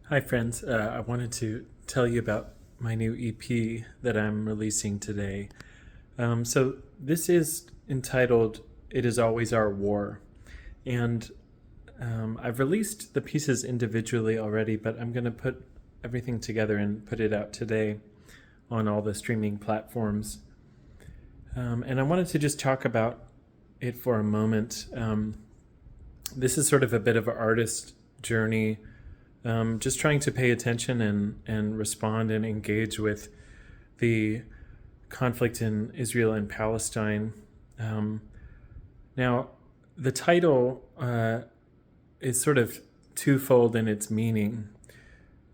Hi, friends. I wanted to tell you about my new EP that I'm releasing today. So, this is entitled It Is Always Our War. And I've released the pieces individually already, but I'm going to put everything together and put it out today on all the streaming platforms. And I wanted to just talk about it for a moment. This is sort of a bit of an artist journey, just trying to pay attention and respond and engage with the conflict in Israel and Palestine. Now, the title is sort of twofold in its meaning.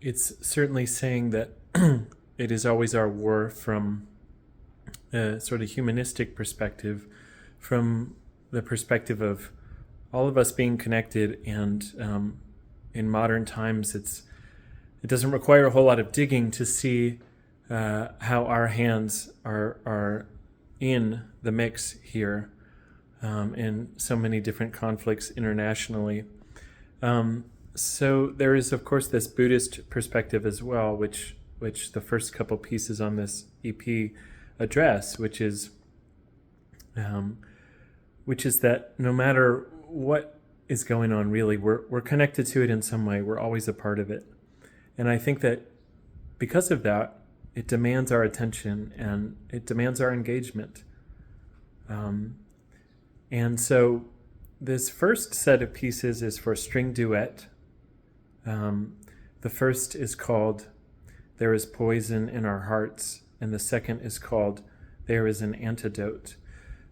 It's certainly saying that it is always our war from a sort of humanistic perspective, from the perspective of all of us being connected, and in modern times it doesn't require a whole lot of digging to see how our hands are in the mix here, in so many different conflicts internationally. So there is, of course, this Buddhist perspective as well, which the first couple pieces on this EP address, which is that no matter what is going on, really, we're connected to it in some way. We're always a part of it. And I think that because of that, it demands our attention and it demands our engagement. And so this first set of pieces is for string duet. The first is called There Is Poison in Our Hearts, and the second is called There Is an Antidote.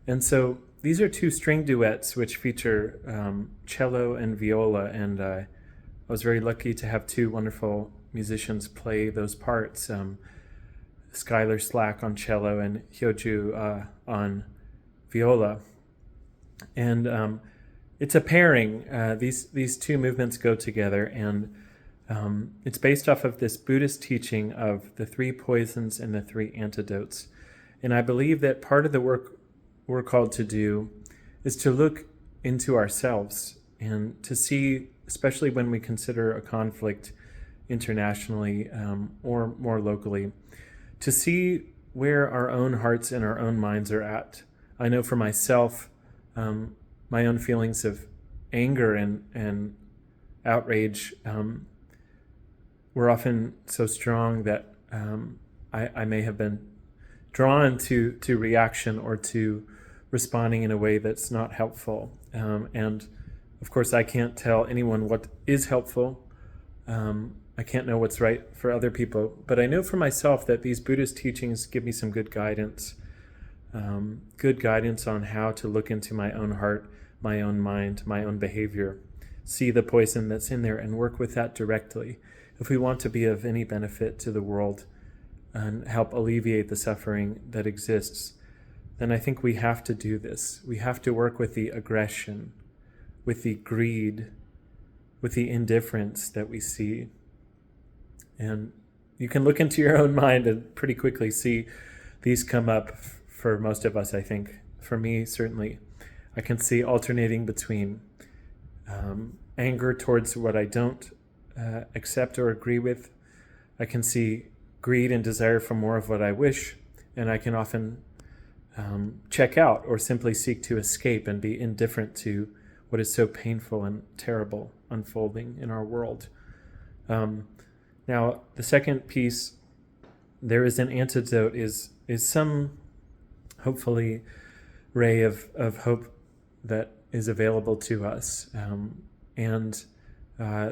And so these are two string duets which feature cello and viola, and I was very lucky to have two wonderful musicians play those parts, Skylar Slack on cello and Hyoju on viola. And it's a pairing. These two movements go together, and it's based off of this Buddhist teaching of the three poisons and the three antidotes. And I believe that part of the work we're called to do is to look into ourselves and to see, especially when we consider a conflict internationally, or more locally, to see where our own hearts and our own minds are at. I know for myself, my own feelings of anger and outrage were often so strong that I may have been drawn to reaction or to responding in a way that's not helpful. And of course, I can't tell anyone what is helpful. I can't know what's right for other people, but I know for myself that these Buddhist teachings give me some good guidance on how to look into my own heart, my own mind, my own behavior, see the poison that's in there and work with that directly. If we want to be of any benefit to the world and help alleviate the suffering that exists, then I think we have to do this. We have to work with the aggression, with the greed, with the indifference that we see. And you can look into your own mind and pretty quickly see these come up for most of us, I think. For me, certainly, I can see alternating between anger towards what I don't accept or agree with. I can see greed and desire for more of what I wish, and I can often check out or simply seek to escape and be indifferent to what is so painful and terrible unfolding in our world. Now, the second piece, There Is an Antidote, is some, hopefully, ray of hope that is available to us. And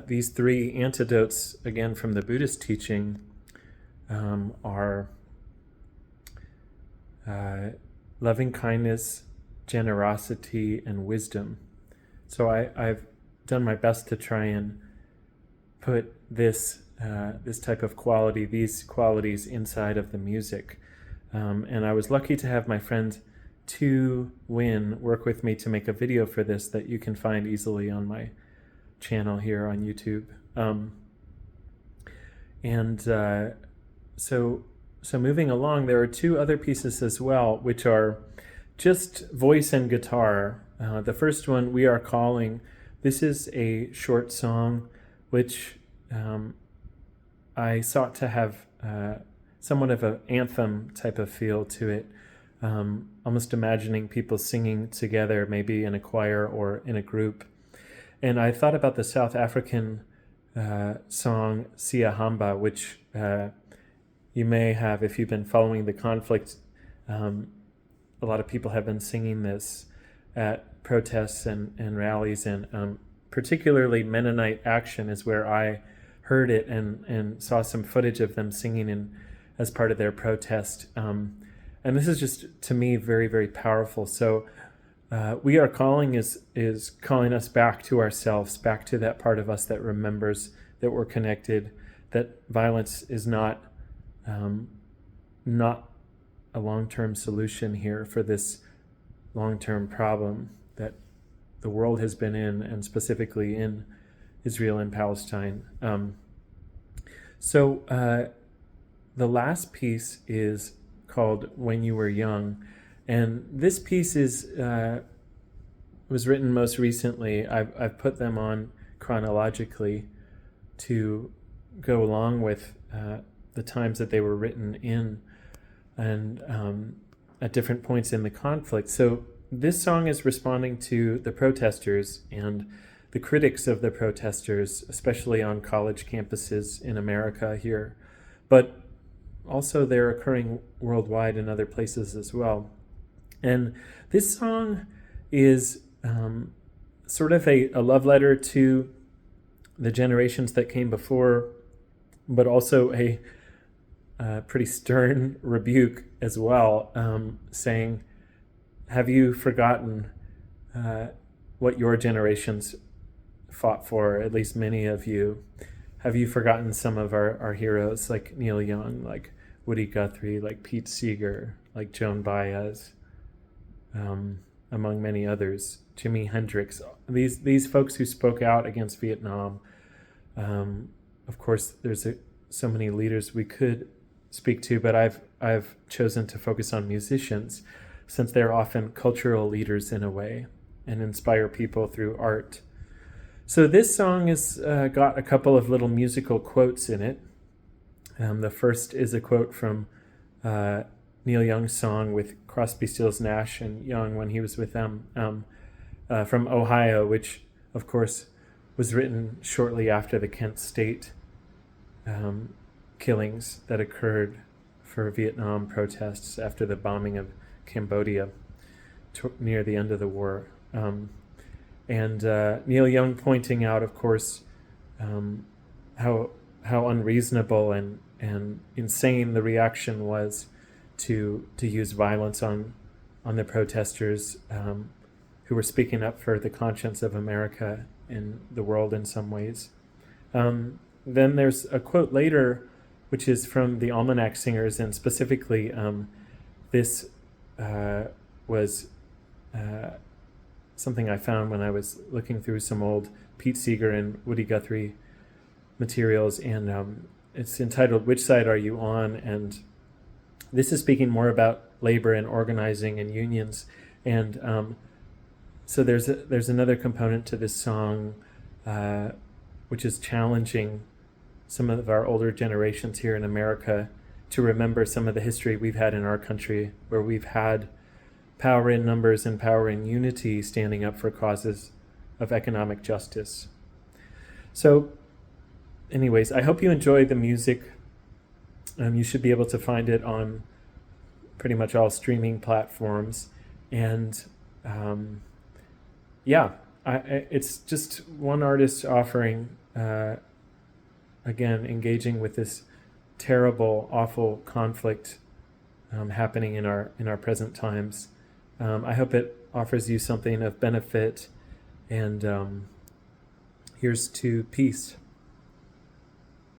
these three antidotes, again from the Buddhist teaching, are loving kindness, generosity, and wisdom. So I've done my best to try and put this type of quality, these qualities inside of the music. And I was lucky to have my friend Tu Win work with me to make a video for this that you can find easily on my channel here on YouTube. So moving along, there are two other pieces as well, which are just voice and guitar. The first one, We Are Calling. This is a short song which I sought to have somewhat of an anthem type of feel to it, almost imagining people singing together, maybe in a choir or in a group. And I thought about the South African song Siyahamba, which you may have, if you've been following the conflict. A lot of people have been singing this at protests and rallies, and particularly Mennonite Action is where I heard it and saw some footage of them singing as part of their protest. And this is just, to me, very, very powerful. So We Are Calling is calling us back to ourselves, back to that part of us that remembers that we're connected, that violence is not a long-term solution here for this long-term problem that the world has been in, and specifically in Israel and Palestine. So the last piece is called When You Were Young. And this piece was written most recently. I've put them on chronologically to go along with the times that they were written in, and at different points in the conflict. So this song is responding to the protesters and the critics of the protesters, especially on college campuses in America here, but also they're occurring worldwide in other places as well. And this song is sort of a love letter to the generations that came before, but also a pretty stern rebuke as well, saying, have you forgotten what your generations fought for, at least many of you? Have you forgotten some of our heroes, like Neil Young, like Woody Guthrie, like Pete Seeger, like Joan Baez, among many others, Jimi Hendrix, these folks who spoke out against Vietnam. Of course, there's so many leaders we could speak to, but I've chosen to focus on musicians, since they're often cultural leaders in a way and inspire people through art. So this song has got a couple of little musical quotes in it. The first is a quote from Neil Young's song with Crosby, Stills, Nash and Young when he was with them, from Ohio, which of course was written shortly after the Kent State killings that occurred for Vietnam protests after the bombing of Cambodia near the end of the war. And Neil Young pointing out, of course, how unreasonable and insane the reaction was to use violence on the protesters who were speaking up for the conscience of America and the world in some ways. Then there's a quote later, which is from the Almanac Singers, and specifically this was something I found when I was looking through some old Pete Seeger and Woody Guthrie materials, and it's entitled "Which Side Are You On?" And this is speaking more about labor and organizing and unions. And so there's another component to this song, which is challenging some of our older generations here in America to remember some of the history we've had in our country, where we've had power in numbers and power in unity standing up for causes of economic justice. So anyways, I hope you enjoy the music. You should be able to find it on pretty much all streaming platforms. And it's just one artist offering, again, engaging with this terrible, awful conflict happening in our present times. I hope it offers you something of benefit, and here's to peace.